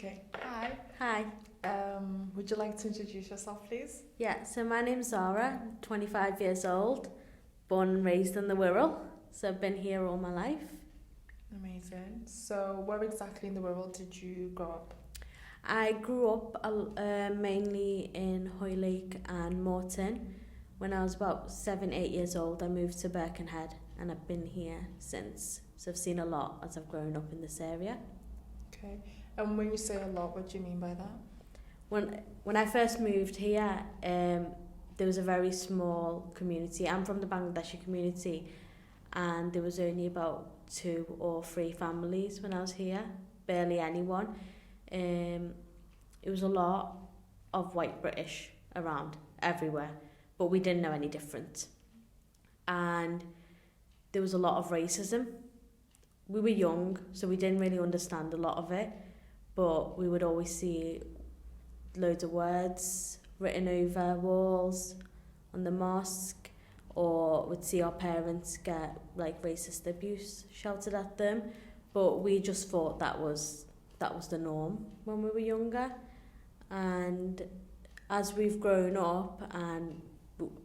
Okay. Hi. Hi. Would you like to introduce yourself, please? Yeah, so my name's Zhara, I'm 25 years old, born and raised in the Wirral, so I've been here all my life. Amazing. So, where exactly in the world did you grow up? I grew up mainly in Hoylake and Morton. When I was about 8 years old, I moved to Birkenhead and I've been here since. So I've seen a lot as I've grown up in this area. Okay. And when you say a lot, what do you mean by that? When I first moved here, there was a very small community. I'm from the Bangladeshi community, and there was only about 2 or 3 families when I was here, barely anyone. It was a lot of white British around everywhere, but we didn't know any different. And there was a lot of racism. We were young, so we didn't really understand a lot of it, but we would always see loads of words written over walls on the mosque, or would see our parents get like racist abuse shouted at them, but we just thought that was the norm when we were younger. And as we've grown up and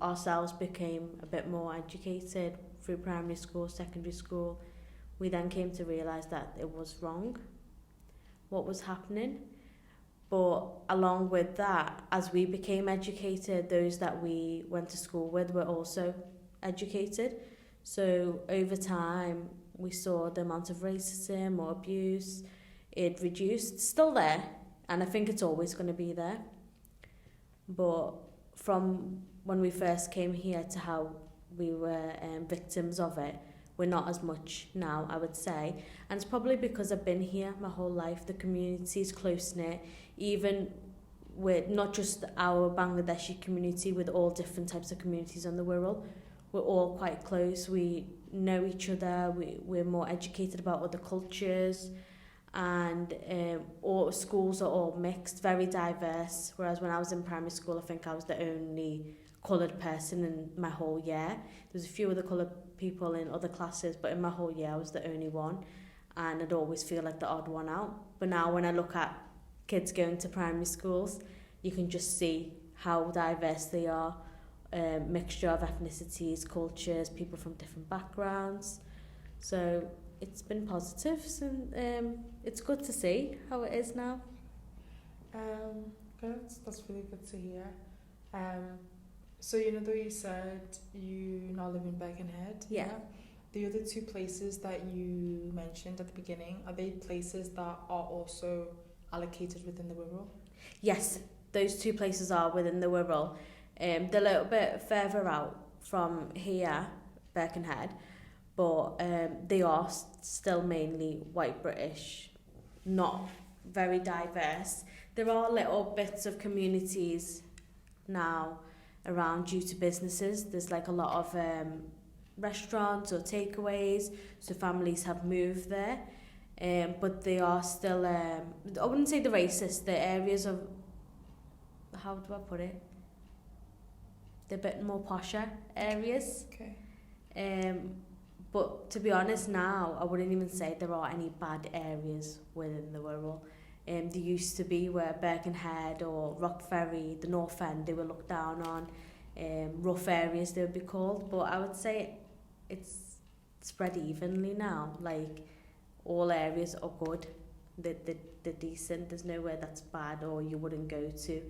ourselves became a bit more educated through primary school, secondary school, we then came to realise that it was wrong what was happening. But along with that, as we became educated, those that we went to school with were also educated. So over time, we saw the amount of racism or abuse, it reduced, still there, and I think it's always going to be there. But from when we first came here to how we were victims of it, we're not as much now, I would say. And it's probably because I've been here my whole life. The community's close-knit, even with not just our Bangladeshi community, with all different types of communities on the Wirral. We're all quite close. We know each other. We're more educated about other cultures. And all schools are all mixed, very diverse. Whereas when I was in primary school, I think I was the only coloured person in my whole year. There was a few other coloured people in other classes, but in my whole year I was the only one, and I'd always feel like the odd one out. But now when I look at kids going to primary schools, you can just see how diverse they are, mixture of ethnicities, cultures, people from different backgrounds. So it's been positive, and it's good to see how it is now. Good. That's really good to hear. So though you said you now live in Birkenhead, Yeah. The other 2 places that you mentioned at the beginning, are they places that are also allocated within the Wirral? Yes, those 2 places are within the Wirral. They're a little bit further out from here, Birkenhead, but they are still mainly white British, not very diverse. There are little bits of communities now around due to businesses. There's like a lot of restaurants or takeaways, so families have moved there. But they are still, I wouldn't say the racist, the areas of, how do I put it? They're a bit more posher areas. Okay. But to be honest now, I wouldn't even say there are any bad areas within the Wirral. There used to be where Birkenhead or Rock Ferry, the North End, they were looked down on, rough areas they would be called. But I would say it's spread evenly now. Like, all areas are good, they're decent. There's nowhere that's bad or you wouldn't go to.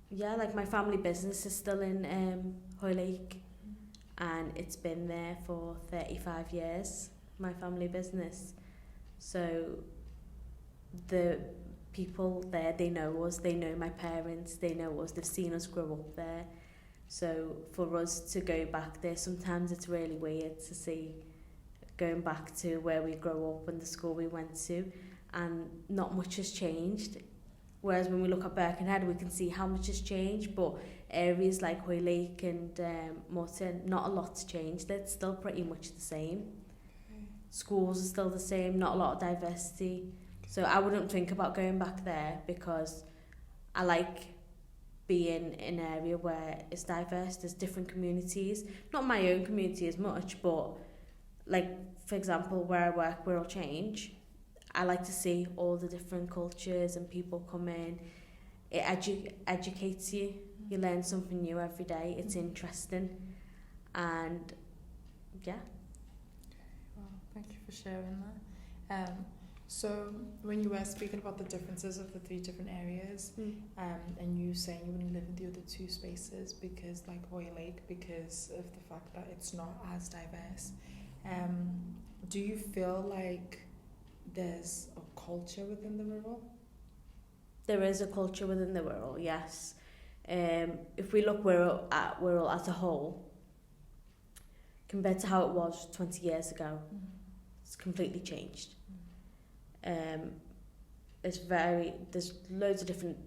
Yeah, like my family business is still in Hoylake, and it's been there for 35 years, my family business. So the people there, they know us, they know my parents, they know us, they've seen us grow up there. So for us to go back there, sometimes it's really weird to see going back to where we grew up and the school we went to, and not much has changed. Whereas when we look at Birkenhead, we can see how much has changed, but areas like Hoylake and Morton, not a lot's changed. It's still pretty much the same. Schools are still the same, not a lot of diversity. So I wouldn't think about going back there, because I like being in an area where it's diverse, there's different communities. Not my own community as much, but like, for example, where I work, Wirral Change, I like to see all the different cultures and people come in. It educates you. You learn something new every day. It's interesting. And yeah. Well, thank you for sharing that. So when you were speaking about the differences of the 3 different areas, and you saying you wouldn't live in the other 2 spaces because, like Royal Lake, because of the fact that it's not as diverse, do you feel like there's a culture within the Wirral? There is a culture within the Wirral, yes. If we look at Wirral as a whole, compared to how it was 20 years ago, it's completely changed. There's loads of different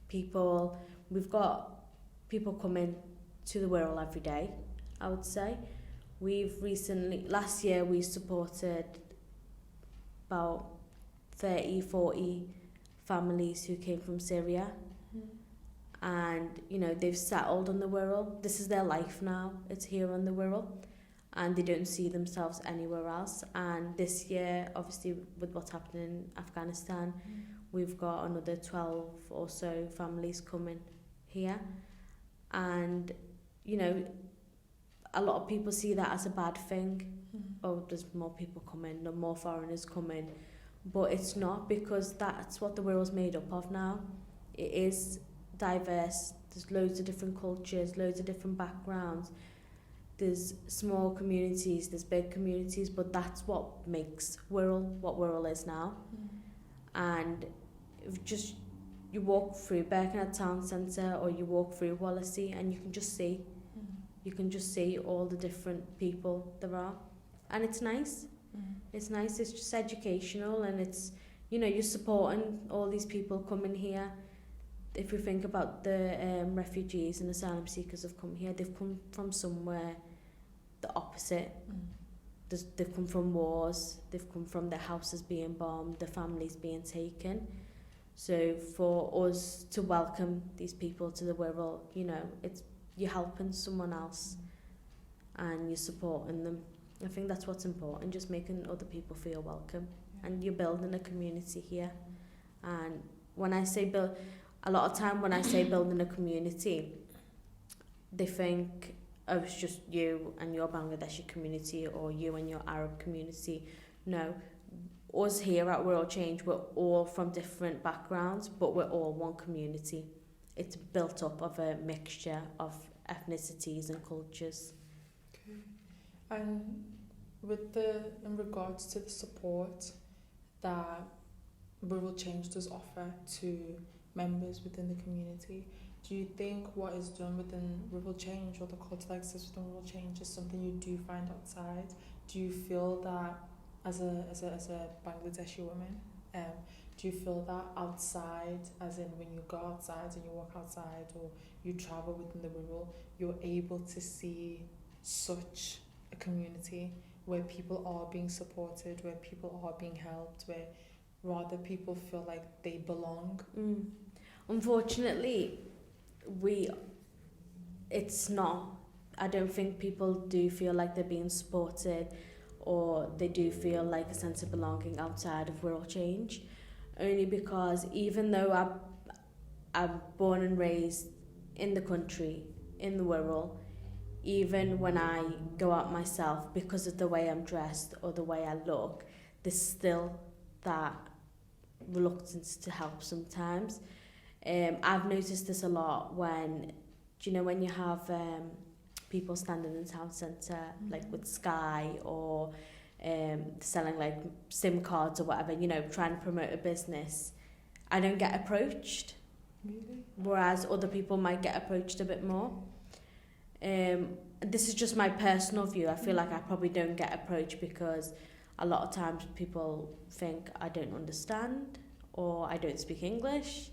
people. We've got people coming to the Wirral every day, I would say. Last year we supported about 30-40 families who came from Syria, and they've settled on the Wirral. This is their life now. It's here on the Wirral, and they don't see themselves anywhere else. And this year, obviously with what's happening in Afghanistan, we've got another 12 or so families coming here, and a lot of people see that as a bad thing. Oh, there's more people coming, no more foreigners coming. But it's not, because that's what the world's made up of now. It is diverse. There's loads of different cultures, loads of different backgrounds. There's small communities, there's big communities, but that's what makes Wirral what Wirral is now. And if you walk through Birkenhead Town Centre or you walk through Wallasey, and you can just see all the different people there are. And it's nice. It's nice. It's just educational, and it's, you're supporting all these people coming here. If we think about the refugees and asylum seekers have come here, they've come from somewhere the opposite. They've come from wars. They've come from their houses being bombed, their families being taken. So for us to welcome these people to the Wirral, it's you're helping someone else, and you're supporting them. I think that's what's important, just making other people feel welcome. And you're building a community here. And when I say a lot of time when I say building a community, they think, oh, it's just you and your Bangladeshi community, or you and your Arab community. No, us here at Wirral Change, we're all from different backgrounds, but we're all one community. It's built up of a mixture of ethnicities and cultures. Okay. And in regards to the support that Wirral Change does offer to members within the community, do you think what is done within Wirral Change, or the culture that exists within Wirral Change, is something you do find outside? Do you feel that as a Bangladeshi woman, do you feel that outside, as in when you go outside and you walk outside or you travel within the Wirral, you're able to see such a community where people are being supported, where people are being helped, where rather people feel like they belong? Unfortunately, it's not. I don't think people do feel like they're being supported, or they do feel like a sense of belonging outside of Wirral Change. Only because even though I'm born and raised in the country, in the Wirral, even when I go out myself, because of the way I'm dressed or the way I look, there's still that reluctance to help sometimes. I've noticed this a lot when you have people standing in the town centre, like with Sky, or selling like SIM cards or whatever, trying to promote a business. I don't get approached. Really? Whereas other people might get approached a bit more. This is just my personal view. I feel like I probably don't get approached because a lot of times people think I don't understand, or I don't speak English,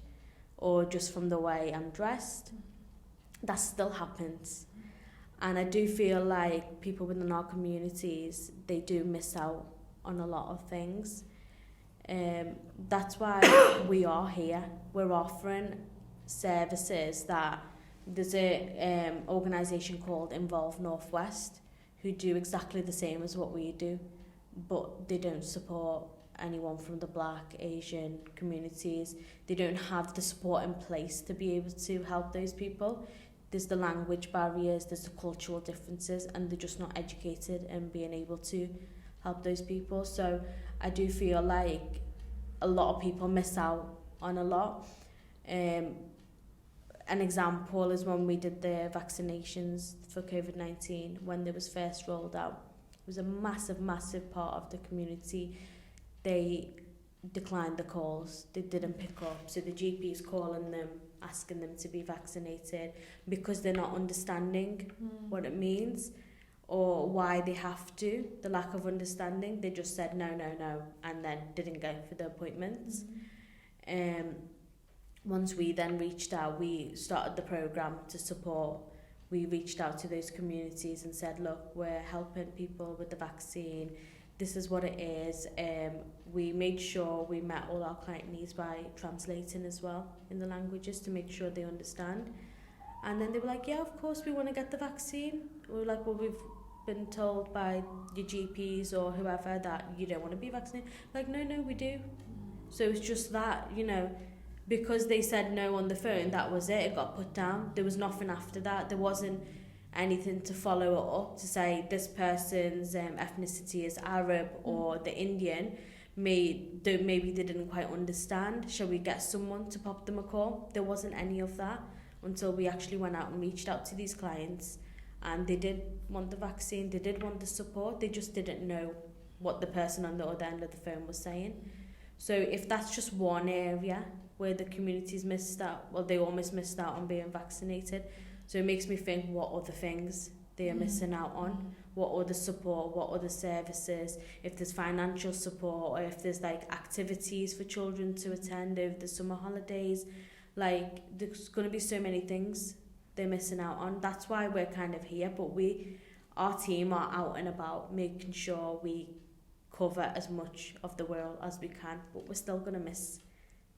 or just from the way I'm dressed. That still happens. And I do feel like people within our communities, they do miss out on a lot of things. That's why we are here. We're offering services that there's a organisation called Involve Northwest who do exactly the same as what we do, but they don't support anyone from the Black, Asian communities. They don't have the support in place to be able to help those people. There's the language barriers, there's the cultural differences, and they're just not educated in being able to help those people. So I do feel like a lot of people miss out on a lot. An example is when we did the vaccinations for COVID-19, when they was first rolled out. It was a massive part of the community. They declined the calls. They didn't pick up. So the GP's calling them, asking them to be vaccinated because they're not understanding what it means or why they have to. The lack of understanding. They just said no, and then didn't go for the appointments. Once we then reached out, we started the programme to support. We reached out to those communities and said, look, we're helping people with the vaccine. This is what it is. We made sure we met all our client needs by translating as well in the languages to make sure they understand. And then they were like, yeah, of course we want to get the vaccine. We were like, well, we've been told by your GPs or whoever that you don't want to be vaccinated. Like, no, we do. So it's just that, you know, because they said no on the phone, that was it. It got put down. There was nothing after that. There wasn't anything to follow it up to say this person's ethnicity is Arab or the Indian. Maybe they didn't quite understand. Shall we get someone to pop them a call? There wasn't any of that until we actually went out and reached out to these clients, and they did want the vaccine. They did want the support. They just didn't know what the person on the other end of the phone was saying. So if that's just one area where the community's missed out, well, they almost missed out on being vaccinated. So it makes me think what other things they are missing out on, what other support, what other services, if there's financial support or if there's like activities for children to attend over the summer holidays. Like there's going to be so many things they're missing out on. That's why we're kind of here, but our team are out and about making sure we cover as much of the world as we can, but we're still going to miss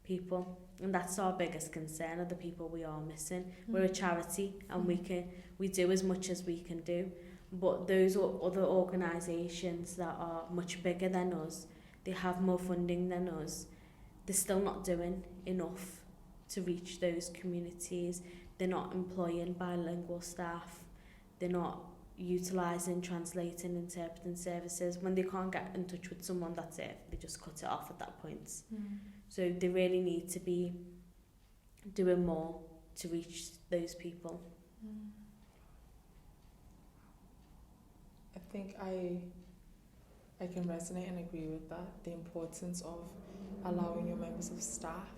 people, and that's our biggest concern, are the people we are missing. We're a charity and we do as much as we can do, but those other organisations that are much bigger than us, they have more funding than us, they're still not doing enough to reach those communities. They're not employing bilingual staff, they're not utilising translating, interpreting services. When they can't get in touch with someone, that's it, they just cut it off at that point. So they really need to be doing more to reach those people. I think I can resonate and agree with that. The importance of allowing your members of staff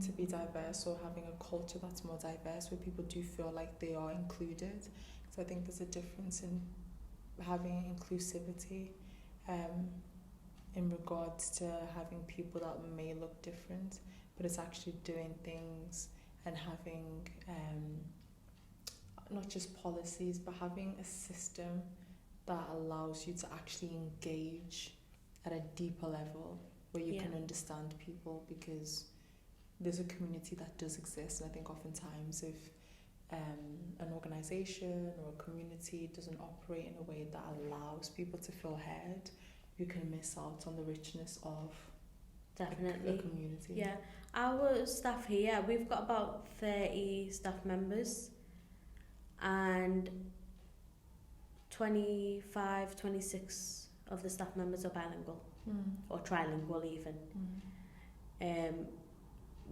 to be diverse, or having a culture that's more diverse where people do feel like they are included. So I think there's a difference in having inclusivity in regards to having people that may look different, but it's actually doing things and having not just policies, but having a system that allows you to actually engage at a deeper level where you can understand people, because there's a community that does exist. And I think oftentimes if an organisation or a community doesn't operate in a way that allows people to feel heard, you can miss out on the richness of definitely a community. Yeah, our staff here, we've got about 30 staff members, and 25, 26 of the staff members are bilingual or trilingual even.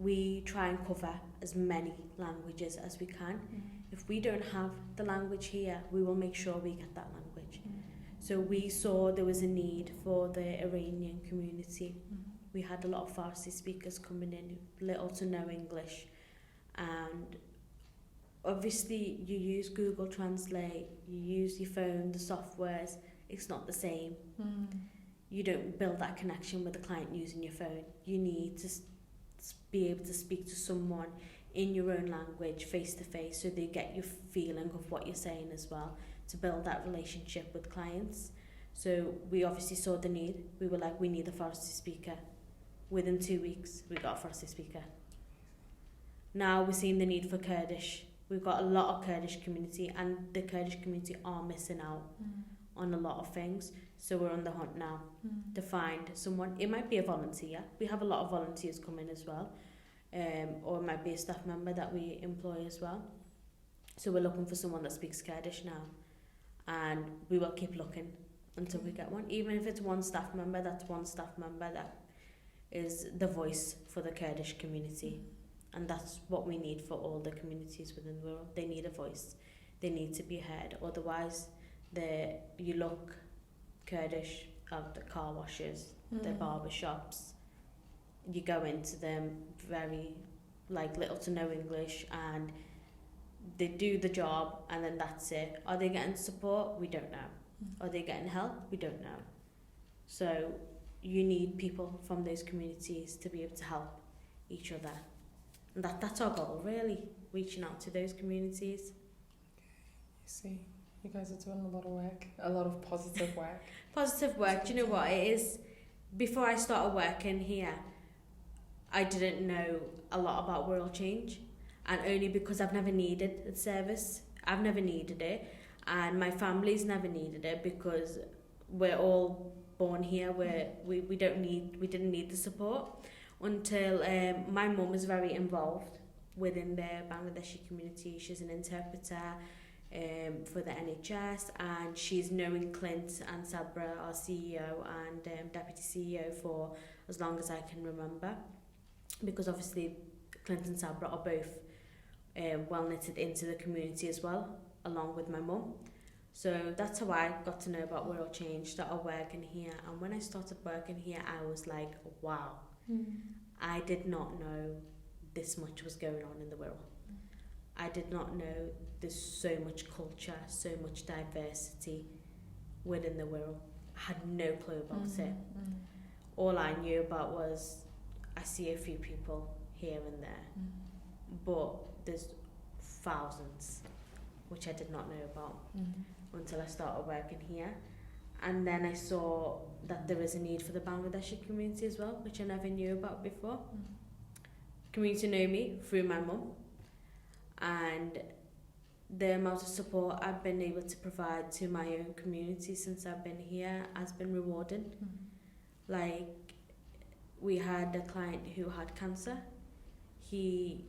We try and cover as many languages as we can. If we don't have the language here, we will make sure we get that language. So we saw there was a need for the Iranian community. We had a lot of Farsi speakers coming in, little to no English. And obviously you use Google Translate, you use your phone, the softwares, it's not the same. You don't build that connection with the client using your phone. You need to be able to speak to someone in your own language face to face, so they get your feeling of what you're saying as well, to build that relationship with clients. So we obviously saw the need. We were like, we need a Farsi speaker. Within 2 weeks, we got a Farsi speaker. Now we're seeing the need for Kurdish. We've got a lot of Kurdish community, and the Kurdish community are missing out on a lot of things. So we're on the hunt now to find someone. It might be a volunteer. We have a lot of volunteers coming as well. Or it might be a staff member that we employ as well. So we're looking for someone that speaks Kurdish now. And we will keep looking until we get one. Even if it's one staff member, that's one staff member that is the voice for the Kurdish community. And that's what we need for all the communities within the world. They need a voice. They need to be heard. Otherwise, you look Kurdish at the car washes, the barber shops. You go into them very, little to no English, and they do the job, and then that's it. Are they getting support? We don't know. Are they getting help? We don't know. So you need people from those communities to be able to help each other. And that's our goal, really, reaching out to those communities. I see. You guys are doing a lot of work, a lot of positive work. Positive work. Do you know what it is? Before I started working here, I didn't know a lot about Wirral Change, and only because I've never needed the service. I've never needed it, and my family's never needed it because we're all born here. We didn't need the support until my mum is very involved within the Bangladeshi community. She's an interpreter for the NHS, and she's known Clint and Sabra, our CEO and Deputy CEO, for as long as I can remember, because obviously Clint and Sabra are both well knitted into the community as well, along with my mum. So that's how I got to know about Wirral Change, started working here. And when I started working here, I was like, wow, I did not know this much was going on in the Wirral. I did not know there's so much culture, so much diversity within the Wirral. I had no clue about it. All I knew about was I see a few people here and there, but there's thousands which I did not know about until I started working here. And then I saw that there is a need for the Bangladeshi community as well, which I never knew about before. Community know me through my mum, and the amount of support I've been able to provide to my own community since I've been here has been rewarding. Like, we had a client who had cancer. He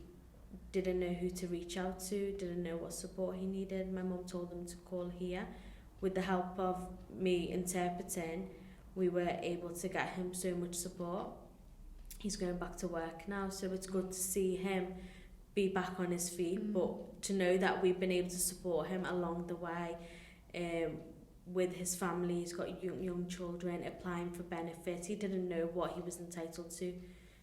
didn't know who to reach out to, didn't know what support he needed. My mum told him to call here. With the help of me interpreting, we were able to get him so much support. He's going back to work now, so it's good to see him be back on his feet, but to know that we've been able to support him along the way with his family. He's got young children applying for benefits. He didn't know what he was entitled to,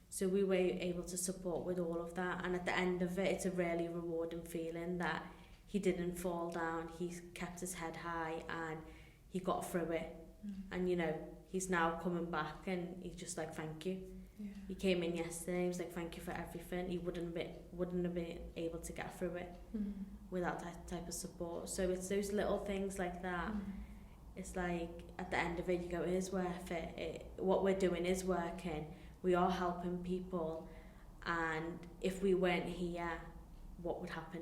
so we were able to support with all of that. And at the end of it, it's a really rewarding feeling that he didn't fall down, he kept his head high, and he got through it. And he's now coming back, and he's just like, thank you. He came in yesterday, he was like, thank you for everything. He wouldn't have been able to get through it without that type of support. So it's those little things like that. It's like, at the end of it, you go, it is worth it. What we're doing is working. We are helping people, and if we weren't here, what would happen?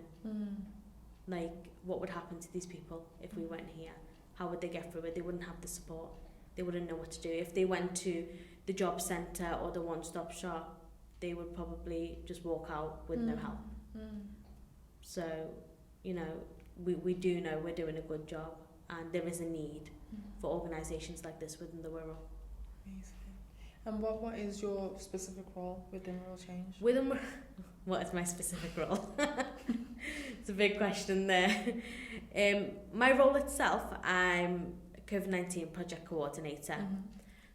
Like, what would happen to these people if we weren't here? How would they get through it? They wouldn't have the support. They wouldn't know what to do. If they went to the job centre or the one-stop shop, they would probably just walk out with no help. So, we do know we're doing a good job, and there is a need for organisations like this within the Wirral. Amazing. And what is your specific role within Wirral Change? What is my specific role? It's a big question there. My role itself, I'm COVID-19 project coordinator.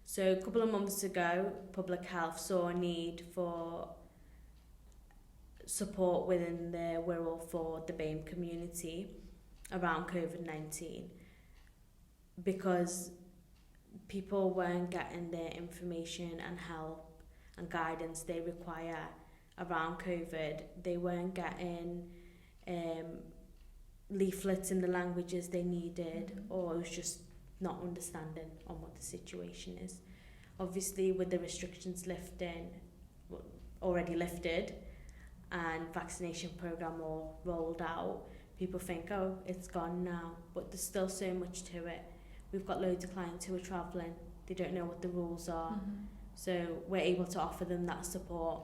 So a couple of months ago, Public Health saw a need for support within the Wirral for the BAME community around COVID-19, because people weren't getting the information and help and guidance they require around COVID. They weren't getting leaflets in the languages they needed, or it was just not understanding on what the situation is. Obviously, with the restrictions already lifted and vaccination program all rolled out, people think, oh, it's gone now, but there's still so much to it. we've got loads of clients who are travelling, they don't know what the rules are, Mm-hmm. so we're able to offer them that support.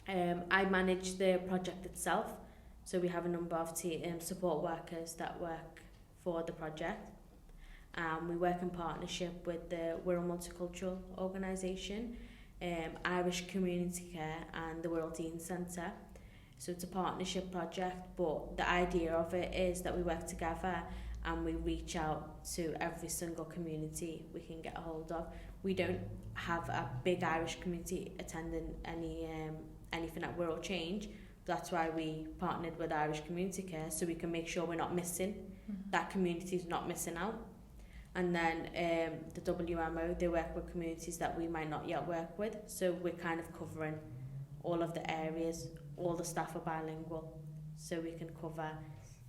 I manage the project itself, so we have a number of support workers that work for the project. We work in partnership with the Wirral Multicultural Organisation, Irish Community Care and the Wirral Dean Centre. So it's a partnership project, but the idea of it is that we work together and we reach out to every single community we can get a hold of. We don't have a big Irish community attending anything at Wirral Change. That's why we partnered with Irish Community Care, so we can make sure we're not missing, that community is not missing out. And then the WMO, they work with communities that we might not yet work with, so we're kind of covering all of the areas. All the staff are bilingual, so we can cover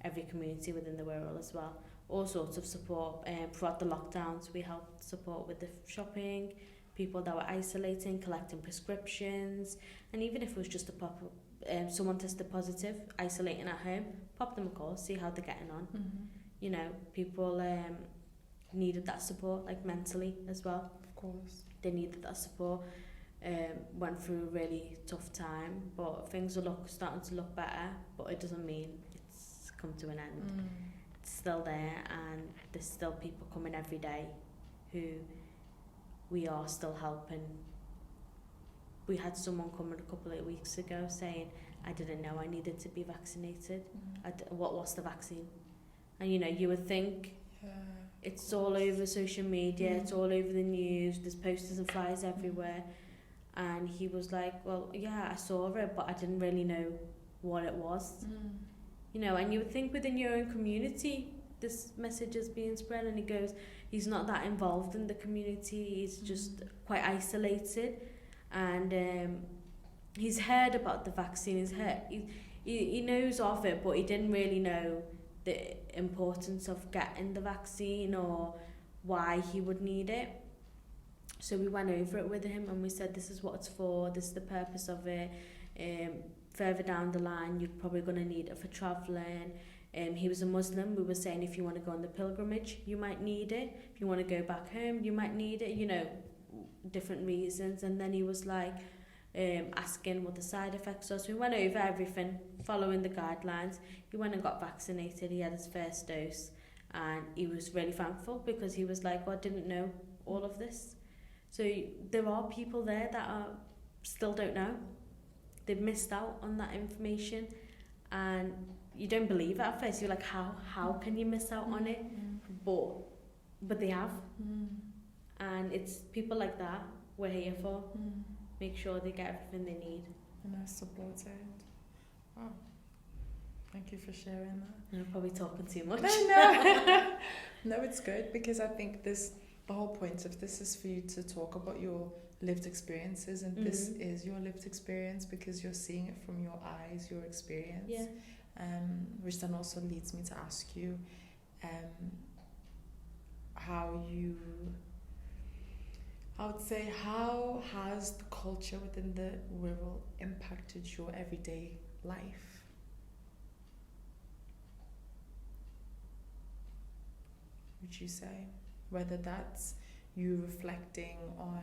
every community within the Wirral as well. All sorts of support. Throughout the lockdowns, we helped support with the shopping, people that were isolating, collecting prescriptions, and even if it was just a pop, someone tested positive, isolating at home, pop them a call, see how they're getting on. Mm-hmm. You know, people needed that support, like mentally as well. Of course. They needed that support. Went through a really tough time, but things are starting to look better, but it doesn't mean it's come to an end. It's still there, and there's still people coming every day who we are still helping. We had someone coming a couple of weeks ago saying, I didn't know I needed to be vaccinated. What was the vaccine? And you know, you would think, it's all over social media, it's all over the news, there's posters and flyers everywhere. And he was like, well, yeah, I saw it, but I didn't really know what it was. You know, and you would think within your own community, this message is being spread, and he goes, he's not that involved in the community, he's just quite isolated. And he's heard about the vaccine, he knows of it, but he didn't really know the importance of getting the vaccine or why he would need it. So we went over it with him and we said, this is what it's for, this is the purpose of it. Further down the line, you're probably going to need it for travelling. He was a Muslim. We were saying, if you want to go on the pilgrimage, you might need it. If you want to go back home, you might need it, you know, different reasons. And then he was like, asking what the side effects are. So we went over everything, following the guidelines. He went and got vaccinated. He had his first dose. And he was really thankful because he was like, well, I didn't know all of this. So there are people there that still don't know. They've missed out on that information, and you don't believe it at first. You're like, how can you miss out on it? But they have. And it's people like that we're here for. Make sure they get everything they need. And are supported. Wow. Thank you for sharing that. I'm probably talking too much. No. No, it's good, because I think the whole point of this is for you to talk about your lived experiences, and this is your lived experience because you're seeing it from your eyes, your experience. Yeah. Which then also leads me to ask you how has the culture within the Wirral impacted your everyday life? Would you say? Whether that's you reflecting on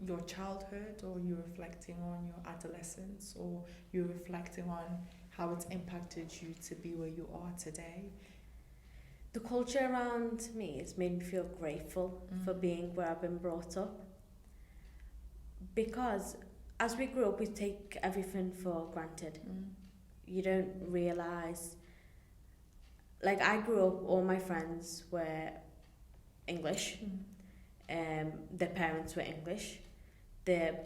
your childhood, or you reflecting on your adolescence, or you reflecting on how it's impacted you to be where you are today. The culture around me has made me feel grateful for being where I've been brought up. Because as we grew up, we take everything for granted. You don't realise, like I grew up, all my friends were English, their parents were English, their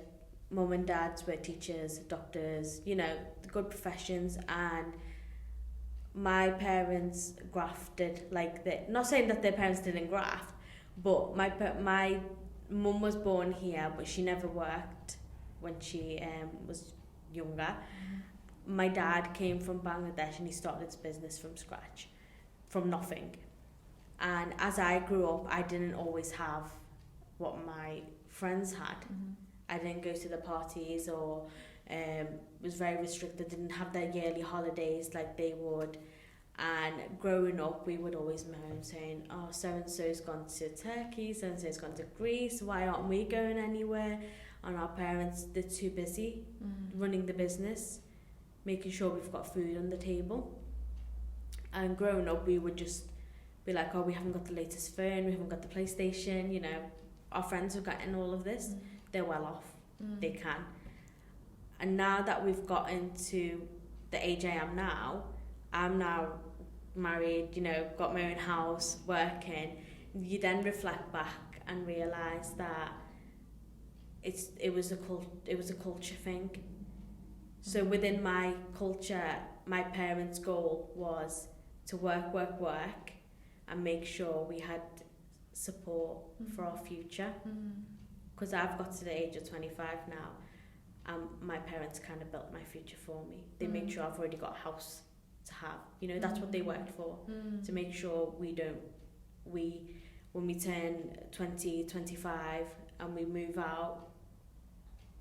mum and dads were teachers, doctors, you know, good professions, and my parents grafted, not saying that their parents didn't graft, but my mum was born here, but she never worked when she was younger. My dad came from Bangladesh and he started his business from scratch, from nothing. And as I grew up, I didn't always have what my friends had. I didn't go to the parties, or was very restricted, didn't have their yearly holidays like they would. And growing up, we would always moan saying, oh, so-and-so's gone to Turkey, so-and-so's gone to Greece, why aren't we going anywhere? And our parents, they're too busy running the business, making sure we've got food on the table. And growing up, we would just be like, oh, we haven't got the latest phone, we haven't got the PlayStation, you know. Our friends have gotten all of this, they're well off, they can. And now that we've gotten to the age I am now, I'm now married, you know, got my own house, working. You then reflect back and realise that it was a culture thing. So within my culture, my parents' goal was to work, and make sure we had support for our future. Because I've got to the age of 25 now, and my parents kind of built my future for me. They make sure I've already got a house to have. You know, that's what they worked for, to make sure when we turn 20, 25 and we move out,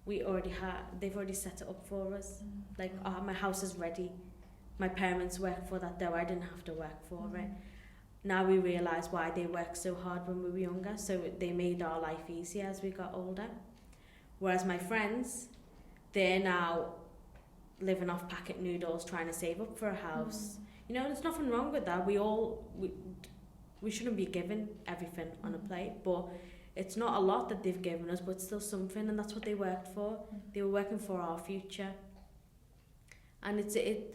they've already set it up for us. Like, oh, my house is ready. My parents worked for that, though I didn't have to work for it. Now we realise why they worked so hard when we were younger, so they made our life easier as we got older. Whereas my friends, they're now living off packet noodles, trying to save up for a house. You know, there's nothing wrong with that. We shouldn't be given everything on a plate, but it's not a lot that they've given us, but still something, and that's what they worked for. They were working for our future. And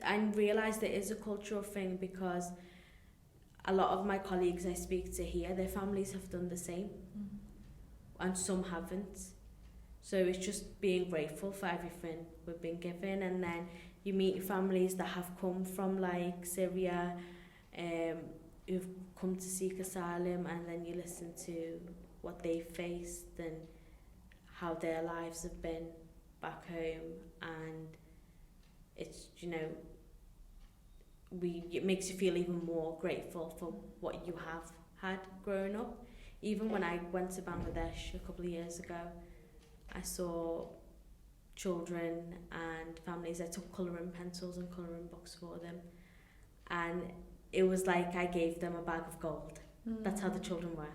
I realised it is a cultural thing, because a lot of my colleagues I speak to here, their families have done the same, and some haven't. So it's just being grateful for everything we've been given. And then you meet families that have come from like Syria, who've come to seek asylum, and then you listen to what they faced and how their lives have been back home. And it's, you know, it makes you feel even more grateful for what you have had growing up. Even when I went to Bangladesh a couple of years ago, I saw children and families. I took colouring pencils and colouring books for them, and it was like I gave them a bag of gold. That's how the children were.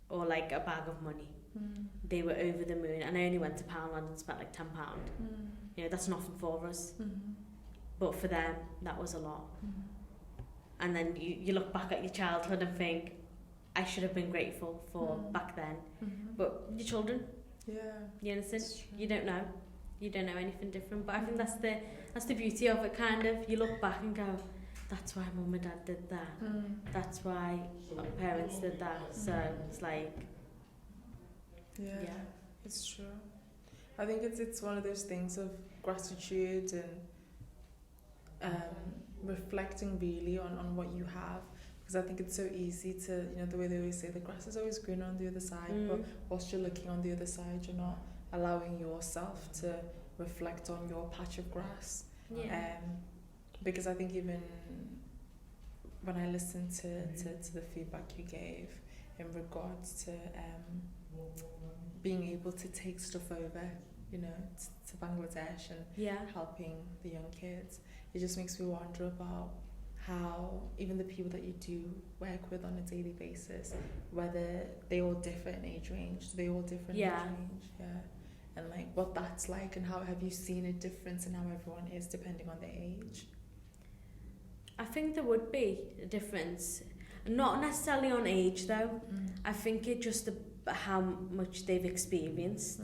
Or like a bag of money. They were over the moon, and I only went to Poundland and spent like £10. You know, that's nothing for us. But for them, that was a lot. And then you look back at your childhood and think, I should have been grateful for back then. But your children, you understand? You don't know anything different. But I think that's the beauty of it. Kind of, you look back and go, that's why mum and dad did that. That's why our parents did that. So it's like, yeah, it's true. I think it's one of those things of gratitude and reflecting really on what you have. Because I think it's so easy to, you know, the way they always say the grass is always greener on the other side, but whilst you're looking on the other side, you're not allowing yourself to reflect on your patch of grass. Because I think even when I listened to the feedback you gave in regards to being able to take stuff over, you know, to Bangladesh and helping the young kids, it just makes me wonder about how even the people that you do work with on a daily basis, whether they all differ in age range, do they all differ in age range? And like what that's like, and how have you seen a difference in how everyone is depending on their age? I think there would be a difference, not necessarily on age though. I think it just how much they've experienced.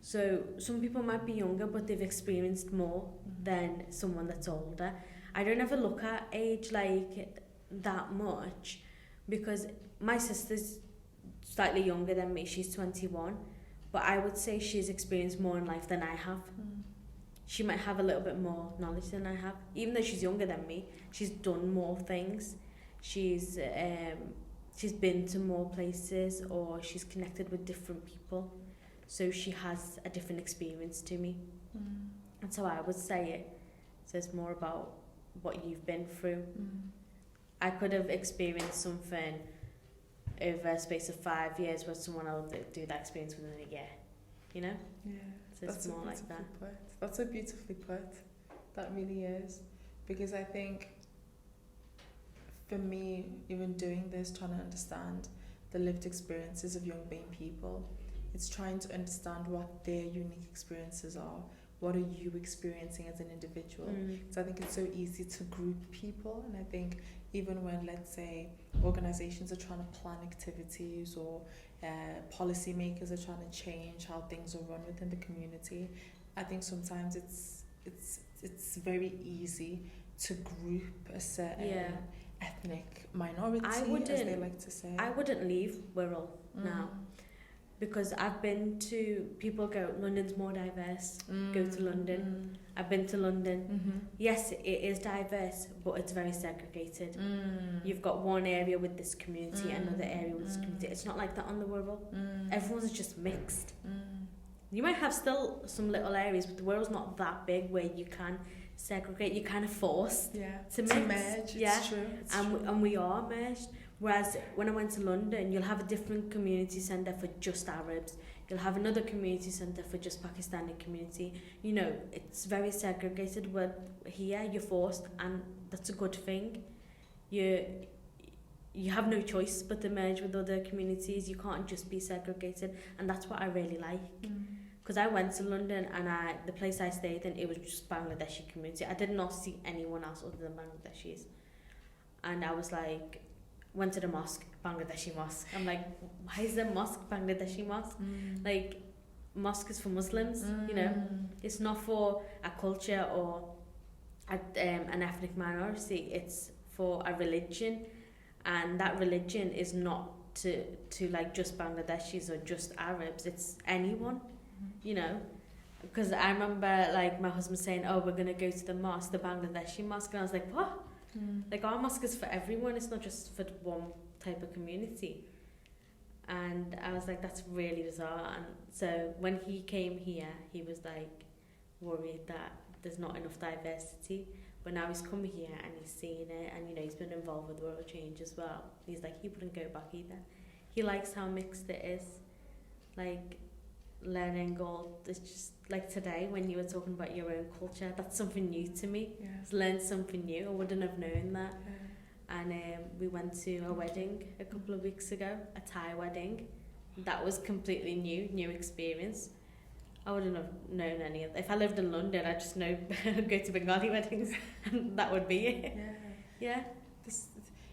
So some people might be younger, but they've experienced more than someone that's older. I don't ever look at age like that much, because my sister's slightly younger than me. She's 21, but I would say she's experienced more in life than I have. She might have a little bit more knowledge than I have. Even though she's younger than me, she's done more things. She's been to more places, or she's connected with different people. So she has a different experience to me. That's how I would say it. So it's more about what you've been through. I could have experienced something over a space of 5 years, where someone else will do that experience within a year. You know? So it's more like that. That's so beautifully put. That really is. Because I think for me, even doing this, trying to understand the lived experiences of young BAME people, it's trying to understand what their unique experiences are. What are you experiencing as an individual? So I think it's so easy to group people, and I think even when, let's say, organizations are trying to plan activities or policymakers are trying to change how things are run within the community, I think sometimes it's very easy to group a certain ethnic minority, as they like to say. I wouldn't leave Wirral now. Because I've been to, people go, London's more diverse, go to London. I've been to London. Yes, it is diverse, but it's very segregated. You've got one area with this community, another area with this community. It's not like that on the Wirral. Everyone's just mixed. You might have still some little areas, but the Wirral's not that big where you can segregate. You're kind of forced to merge. It's true. And we are merged. Whereas when I went to London, you'll have a different community centre for just Arabs. You'll have another community centre for just Pakistani community. You know, it's very segregated. But here, you're forced, and that's a good thing. You have no choice but to merge with other communities. You can't just be segregated, and that's what I really like. Because I went to London, and the place I stayed in, it was just Bangladeshi community. I did not see anyone else other than Bangladeshis. And I was like, went to the mosque, Bangladeshi mosque. I'm like, why is the mosque Bangladeshi mosque? Like, mosque is for Muslims, you know. It's not for a culture or an ethnic minority. It's for a religion, and that religion is not to like just Bangladeshis or just Arabs. It's anyone, you know. Because I remember like my husband saying, "Oh, we're gonna go to the mosque, the Bangladeshi mosque," and I was like, "What?" Like, our mosque is for everyone, it's not just for one type of community. And I was like, that's really bizarre. And so when he came here, he was like worried that there's not enough diversity. But now he's come here and he's seen it, and you know, he's been involved with World Change as well. He's like, he wouldn't go back either. He likes how mixed it is. Like, learning all, it's just like today when you were talking about your own culture, that's something new to me. I've learned something new. I wouldn't have known that. And we went to a wedding a couple of weeks ago, a Thai wedding. That was completely new experience. I wouldn't have known any of that. If I lived in London, I'd just know go to Bengali weddings, and that would be it.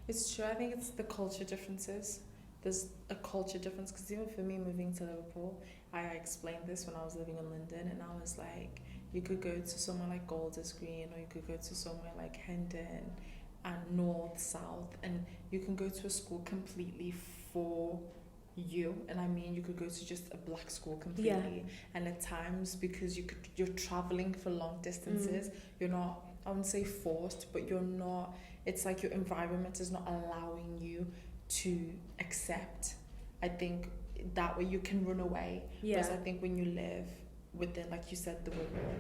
It's true. I think it's the culture differences. There's a culture difference, because even for me moving to Liverpool, I explained this when I was living in London, and I was like, you could go to somewhere like Golders Green, or you could go to somewhere like Hendon, and North, South, and you can go to a school completely for you. And I mean, you could go to just a black school completely, and at times, because you're traveling for long distances, you're not, I wouldn't say forced, but you're not, it's like your environment is not allowing you to accept. I think that way you can run away. Because I think when you live within, like you said, the Wirral,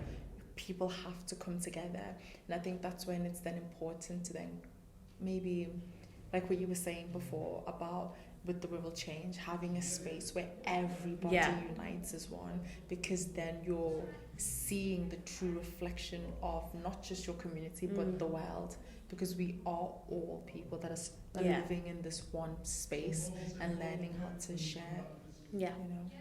people have to come together. And I think that's when it's then important to then maybe, like what you were saying before about with the Wirral Change, having a space where everybody unites as one, because then you're seeing the true reflection of not just your community but the world, because we are all people that are living in this one space and learning how to share, you know.